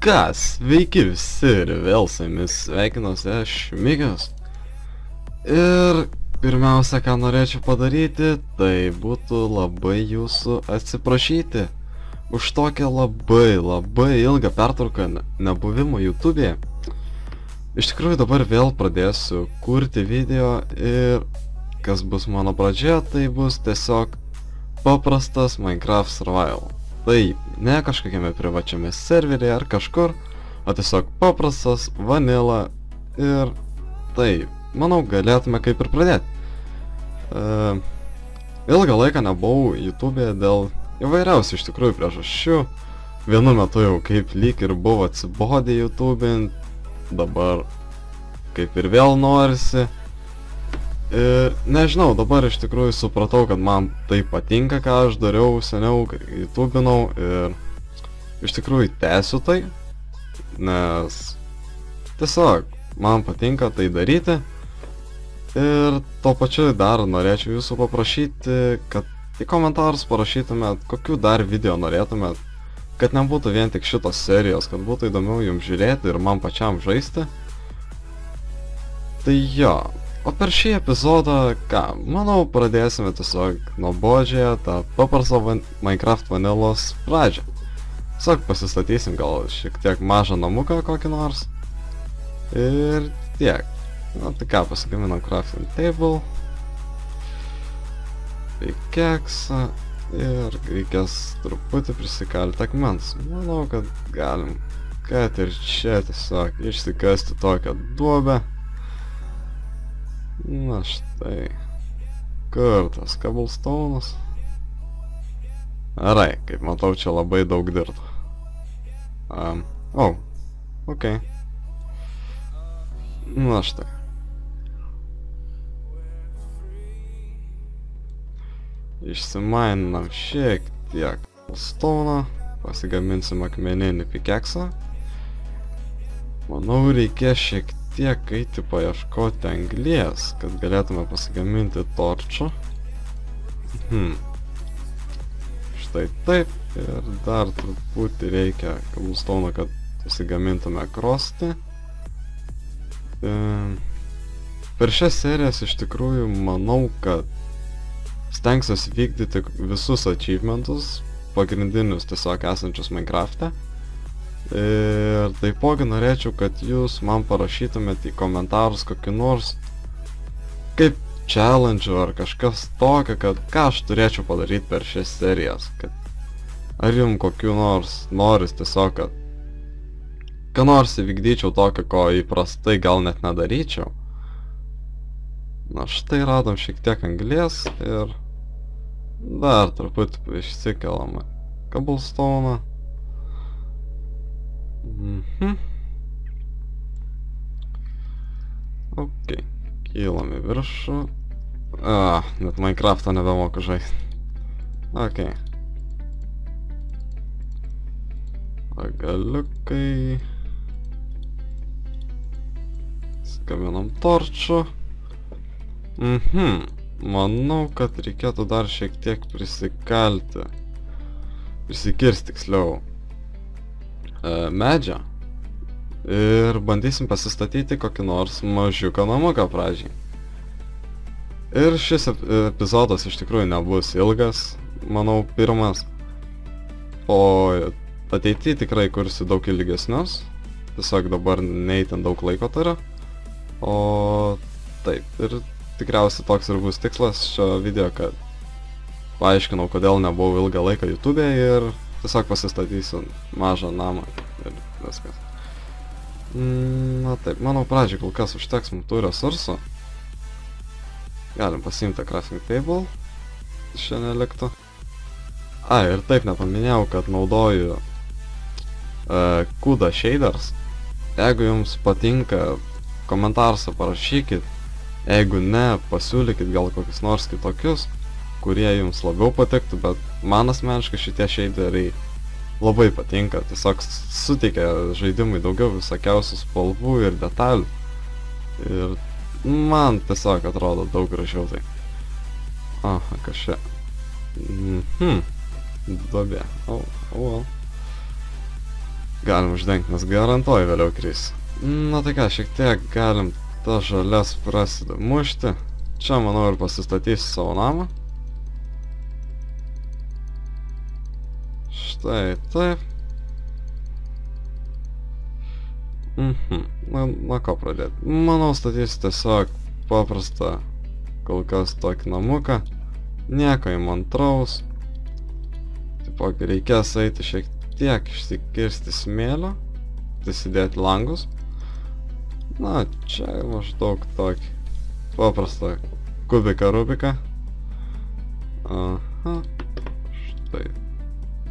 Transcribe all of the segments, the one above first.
Ką, sveiki visi ir vėl su jumis sveikinuosi aš Mikius. Ir pirmiausia, ką norėčiau padaryti, tai būtų labai jūsų atsiprašyti už tokią labai ilgą pertrauką nebuvimo YouTube'e. Iš tikrųjų dabar vėl pradėsiu kurti video ir kas bus mano pradžia, tai bus tiesiog paprastas Minecraft Survival. Tai ne kažkokiame privačiame serveryje ar kažkur, o tiesiog paprastas vanilla ir tai, manau, galėtume kaip ir pradėti. Ilgą laiką nebuvau YouTube'e dėl įvairiausių iš tikrųjų priežasčių. Vienu metu jau kaip lyg ir buvo atsibodę YouTube'in, dabar kaip ir vėl norisi. Ir nežinau, dabar iš tikrųjų supratau, kad man tai patinka, ką aš dariau seniau, YouTube'inau ir iš tikrųjų tęsiu tai, nes tiesiog man patinka tai daryti. Ir tuo pačiu dar norėčiau jūsų paprašyti, kad į komentarus parašytumėt, kokių dar video norėtumėt, kad nebūtų vien tik šitos serijos, kad būtų įdomiau jums žiūrėti ir man pačiam žaisti. Tai jo. O per šį epizodą, ką, manau, pradėsime tiesiog nuobodžiąją tą paprastą Minecraft vanillos pradžią. Tiesiog pasistatysim gal šiek tiek mažą namuką kokį nors. Ir tiek. Na tai ką, pasigaminam crafting table. Pickaxe. Ir reikės truputį prisikalti akmens. Manau, kad galim, kad ir čia tiesiog išsikasti tokią duobę. Na štai. Kur tas cobblestone'as? Gerai, kaip matau, čia labai daug dirbtų. Ok. Na štai. Išsimaininam šiek tiek cobblestone'ą, pasigaminsim akmeninį pickaxe'ą. Manau, reikės šiek tiek eiti paieškoti anglies, kad galėtume pasigaminti torčą. Štai taip. Ir dar truputį reikia cobblestone'o, kad pasigamintume krostį. Per šias serijas iš tikrųjų manau, kad stengsiuosi vykdyti visus achievementus, pagrindinius tiesiog esančius Minecraft'e. Ir taipogi norėčiau, kad jūs man parašytumėte į komentarus kokį nors kaip challenge ar kažkas tokio, kad ką aš turėčiau padaryti per šias serijas. Ar jums kokiu nors noris tiesiog, kad ką nors įvykdyčiau tokio, ko įprastai gal net nedaryčiau. Na štai radom šiek tiek anglies ir dar truputį išsikelame cobblestone'ą. Ok, kylam į viršų. Net Minecraft'ą nebemoku žaisti. Ok. Pagaliukai. Gaminam torčų. Manau, kad reikėtų dar šiek tiek prisikalti. Prisikirsti tiksliau. Medžio. Ir bandysim pasistatyti kokį nors mažiuką namuką pradžiai. Ir šis epizodas iš tikrųjų nebus ilgas, manau, pirmas. O ateityje tikrai kursiu daug ilgesnius. Tiesiog dabar neįtin daug laiko turiu. O taip, ir tikriausiai toks ir bus tikslas šio video, kad paaiškinau, kodėl nebuvau ilgą laiką YouTube'e ir tiesiog pasistatysiu mažą namą ir viskas. Na taip, manau pradžiai kol kas užteks mums tų resursų. Galim pasiimti crafting table. Šiandien liktų. Ir taip nepaminėjau, kad naudoju CUDA shaders. Jeigu jums patinka, komentaruose parašykit. Jeigu ne, pasiūlykit gal kokius nors kitokius, kurie jums labiau patiktų, bet man asmeniškai šitie shaderiai labai patinka, tiesiog suteikia žaidimui daugiau visokiausių spalvų ir detalių. Ir man tiesiog atrodo daug gražiau tai. Kas čia? Duobė. galim uždengti, nes garantuoju vėliau kris. Na tai ką, šiek tiek galim tas žalias prasideda mušti. Čia, manau, ir pasistatysiu savo namą. Štai taip. Na ko pradėti? Manau, statysiu tiesiog paprastą kol kas tokį namuką. Nieko įmantraus. Taipogi reikės eiti šiek tiek išsikirsti smėlio. Įsidėti langus. Na, čia maždaug tokį paprastą kubiką rubiką. Aha. Štai.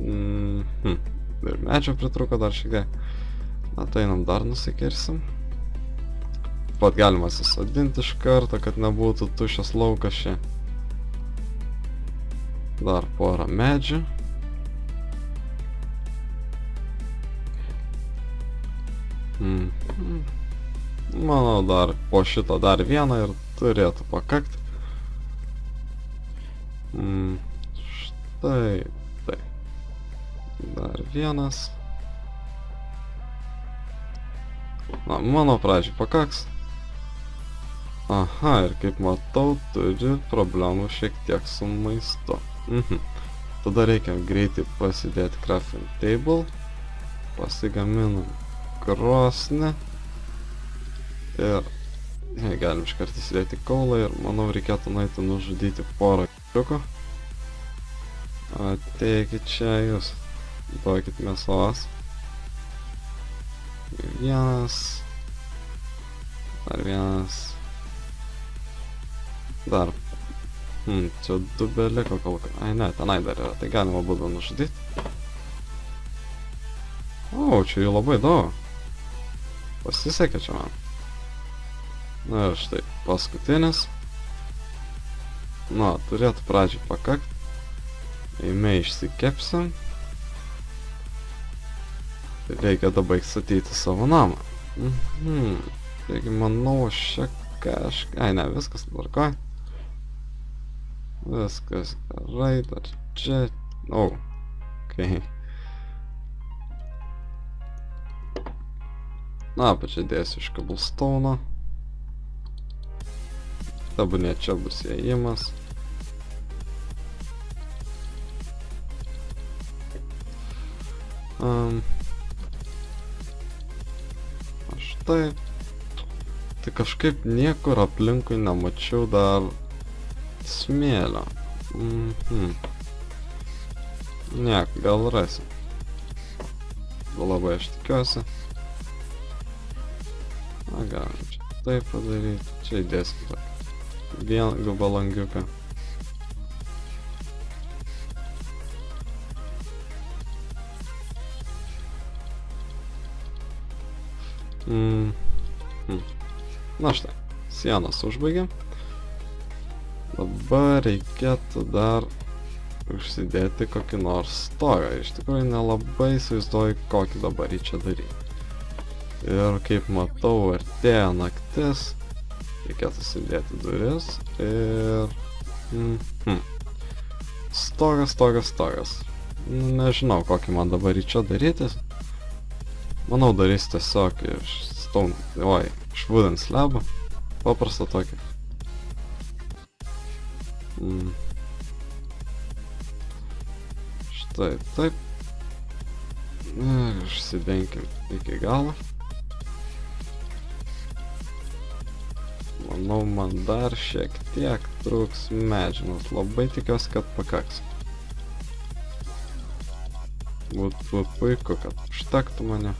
Ir medžio pritruko dar šiek tiek. Na, tai einam dar nusikirsim. Pat galima susodinti iš karto, kad nebūtų tuščias laukas čia. Dar porą medžių. Manau, dar po šito dar vieną ir turėtų pakakti. Štai tai. Dar vienas. Na, mano pradžiai pakaks. Aha, ir kaip matau, turi problemų šiek tiek su maistu. Tada reikia greitai pasidėti crafting table. Pasigaminam krosnį. Ir galim iškart įsidėti kaulą ir manau reikėtų nueiti nužudyti porą kiukų. Ateikit čia jūs. Duokit mėsos. Vienas. Dar vienas. Dar. Čia du beliko kol kas. Ai ne, tenai dar yra. Tai galima būtų nužudyti. O, čia jų labai daug. Pasisekė čia man. Na ir štai, paskutinis. Na, turėtų pradžiai pakakti. Eime išsikepsim. Reikia dabar statyti savo namą. Taigi manau, šiek kažką... Ai ne, viskas tvarkoj. Viskas gerai, dar čia... O, okei. Na, pačia dėsiu iš cobblestone'o. Tebūnie čia bus įėjimas. Aš taip. Tai kažkaip niekur aplinkui nemačiau dar smėlio. Niek, gal rasim. Labai aš tikiuosi. Na, galim čia taip padaryti. Čia įdėsim tokį. Vieną gabalangiuką. Na štai, sienas užbaigėm. Dabar reikėtų dar užsidėti kokį nors stogą. Iš tikrųjų nelabai įsivaizduoju, kokį dabar jį čia daryti. Ir kaip matau, artėja naktis. Reikėtų sudėti duris ir... Stogas. Nežinau, kokį man dabar į čia daryti. Manau, darys tiesiog iš stone... Oi, iš wooden slabų. Paprastą tokį. Štai, taip. Ir išsidenkim iki galo. Manau, man dar šiek tiek trūks medžių, nes labai tikiuosi, kad pakaks. Būtų puiku, kad užtektų mane.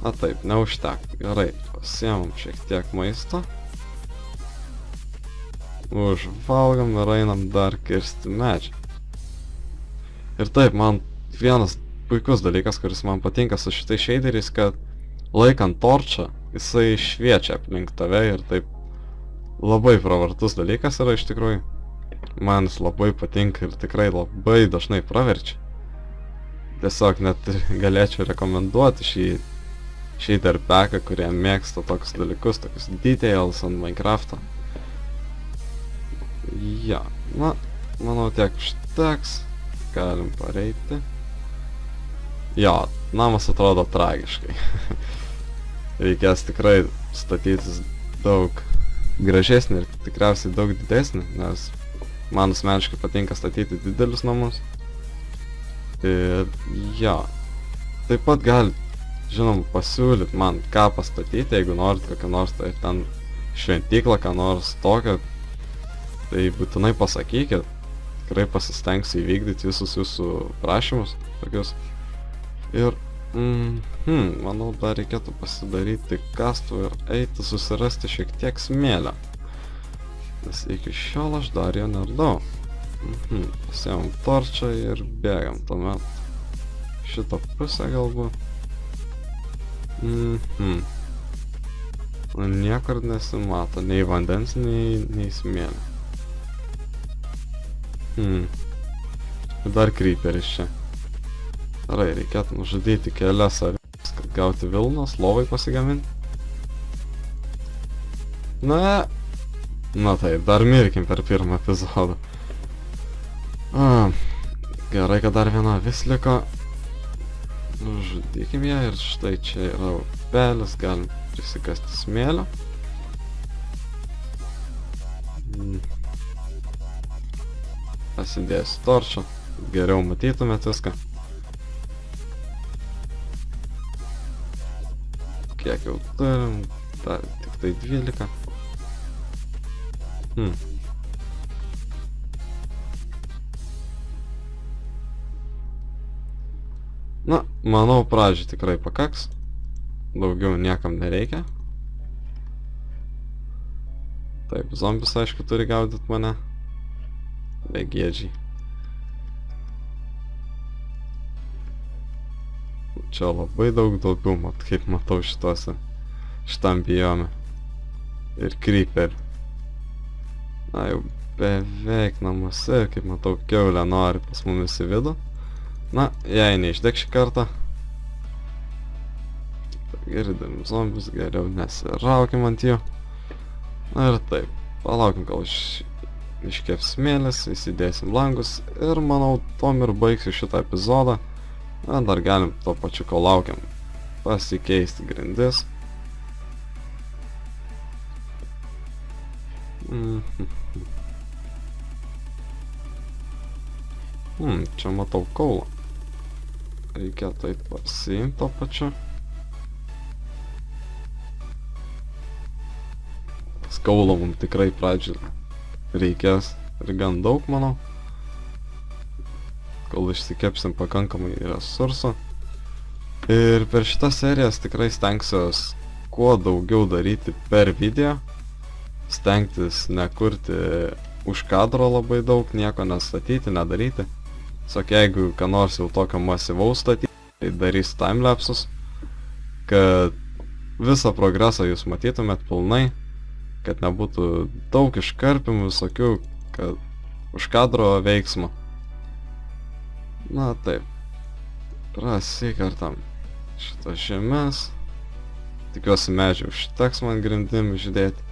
Na taip, neužtek. Gerai, pasiemam šiek tiek maisto. Užvalgam ir einam dar kirsti medžią. Ir taip, man vienas puikus dalykas, kuris man patinka su šitais shaderiais, kad laikant torčą, jisai šviečia aplink tave ir taip labai pravartus dalykas yra iš tikrųjų. Man jis labai patinka ir tikrai labai dažnai praverčia. Tiesiog net galėčiau rekomenduoti šį shader packą, kurie mėgsta tokius dalykus, tokius details ant Minecraft'o. Ja, na, manau tiek užteks. Galim pareiti. Jo, namas atrodo tragiškai. Reikės tikrai statytis daug gražesnį ir tikriausiai daug didesnį, nes man asmeniškai patinka statyti didelius namus. Ir jo, taip pat galit, žinoma, pasiūlyt man ką pastatyti, jeigu norit kokią nors tai ten šventyklą, ką nors tokio, tai būtinai pasakykit, tikrai pasistengsiu įvykdyti visus jūsų prašymus tokius. Ir, manau, dar reikėtų pasidaryti kastuvą ir eiti susirasti šiek tiek smėlio. Nes iki šiol aš dar jo neradau. Pasiemam torčą ir bėgam tuomet. Šitą pusę galbūt. Niekur nesimato, nei vandens, nei smėlio. Dar kryperis čia. Gerai, reikėtų nužudyti kelias avis, kad gauti vilnos, lovai pasigaminti. Na taip, dar mirkim per pirmą epizodą. Gerai, kad dar viena avis liko. Nužudykim ją ir štai čia yra upelis, galim prisikasti smėlio. Pasidėsiu torčą, geriau matytumėt viską. Kiek jau turim, tik tai 12. Na, manau, pradžiai tikrai pakaks. Daugiau niekam nereikia. Taip, zombis aišku turi gaudyti mane. Begėdžiai. Čia labai daug duobių, kaip matau šitam biome. Ir creeper. Na, jau beveik namuose, kaip matau, kiaulė nori pas mumis į vidų. Na, jei neišdeg šį kartą. Girdim zombius, geriau nesiraukim ant jų. Na ir taip, palaukim, kol iškeps smėlis, įsidėsim langus ir manau, tom ir baigsiu šitą epizodą. Na, dar galim to pačiu, kol laukiam, pasikeisti grindis. Čia matau kaulą. Reikėtų eit pasiimti to pačiu. Kaulo mums tikrai pradžiui reikės ir gan daug, manau. Kol išsikepsim pakankamai resursų. Ir per šitas serijas tikrai stengsiuos kuo daugiau daryti per video. Stengtis nekurti už kadro labai daug, nieko nestatyti, nedaryti. Tiesiog jeigu ką nors jau tokio masyvaus statyti, tai darys timelapsus, kad visą progresą jūs matytumėt pilnai, kad nebūtų daug iškarpimų visokių, kad už kadro veiksmo. Na taip, prasikartam šitas žemės. Tikiuosi medžiai užteks man grindim išdėti.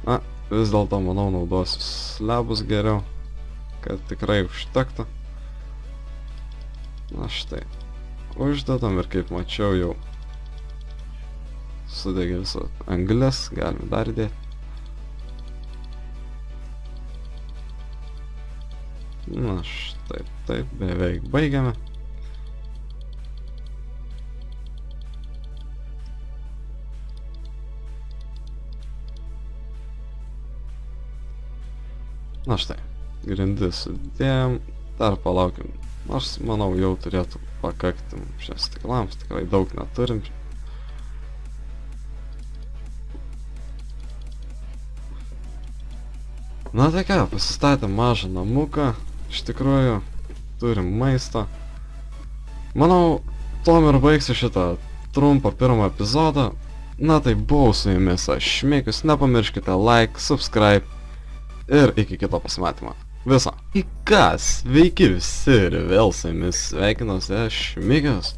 Na, vis dėlto manau naudosiu slabus geriau, kad tikrai užtektų. Na štai, uždedam ir kaip mačiau jau sudegė visą anglis, galime dar dėti. Na štai, taip, beveik baigiame. Na štai, grindis sudėjom, dar palaukim, nors manau jau turėtų pakakti šios stiklams, tikrai daug neturim. Na tai ką, pasistatėm mažą namuką, iš tikrųjų, turim maisto. Manau, tom ir baigsiu šitą trumpą pirmą epizodą. Na tai buvau su jumis aš Šmikius, nepamirškite like, subscribe ir iki kito pasimatymo. Viso. Į kas, sveiki visi ir vėl su jumis sveikinuosi aš Šmikius.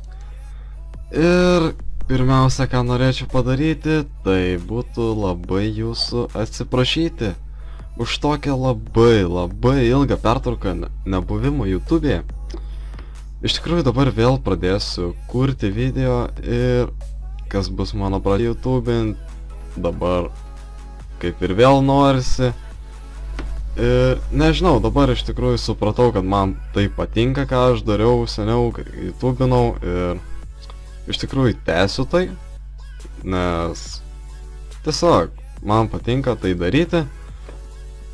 Ir pirmiausia, ką norėčiau padaryti, tai būtų labai jūsų atsiprašyti už tokią labai ilgą pertrauką nebuvimo YouTube'e. Iš tikrųjų dabar vėl pradėsiu kurti video ir kas bus mano pradė YouTube'in, dabar kaip ir vėl norisi. Ir nežinau, dabar iš tikrųjų supratau, kad man tai patinka, ką aš dariau seniau, kai YouTube'inau ir iš tikrųjų tęsiu tai, nes tiesiog man patinka tai daryti.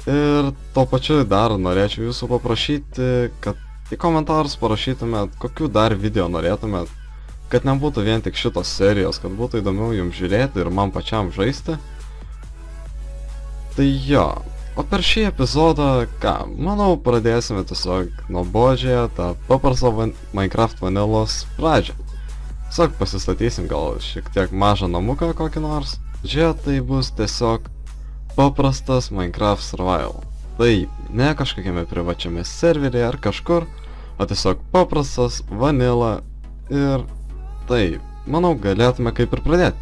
Ir tuo pačiu dar norėčiau jūsų paprašyti, kad į komentarus parašytumėt, kokių dar video norėtumėt, kad nebūtų vien tik šitos serijos, kad būtų įdomiau jums žiūrėti ir man pačiam žaisti. Tai jo, o per šį epizodą, ką, manau, pradėsime tiesiog nuobodžiąją tą paprastą Minecraft vanilos pradžią. Tiesiog pasistatysim gal šiek tiek mažą namuką kokį nors. Čia tai bus tiesiog paprastas Minecraft survival. Tai ne kažkokiame privačiame serveryje ar kažkur, o tiesiog paprastas vanila ir tai, manau, galėtume kaip ir pradėti.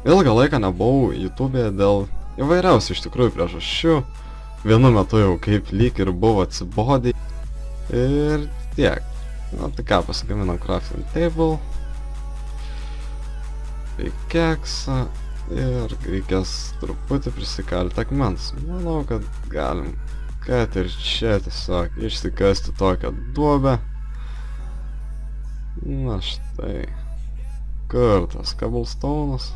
Ilgą laiką nebuvau YouTube'e dėl įvairiausių iš tikrųjų priežasčių. Vienu metu jau kaip lyg ir buvo atsibodė. Ir tiek. Na tai ką, pasigaminam crafting table. Pikeksą. Ir reikės truputį prisikalti akmens. Manau, kad galim. Kad ir čia tiesiog išsikasti tokią duobę. Na štai. Kur tas cobblestone'as?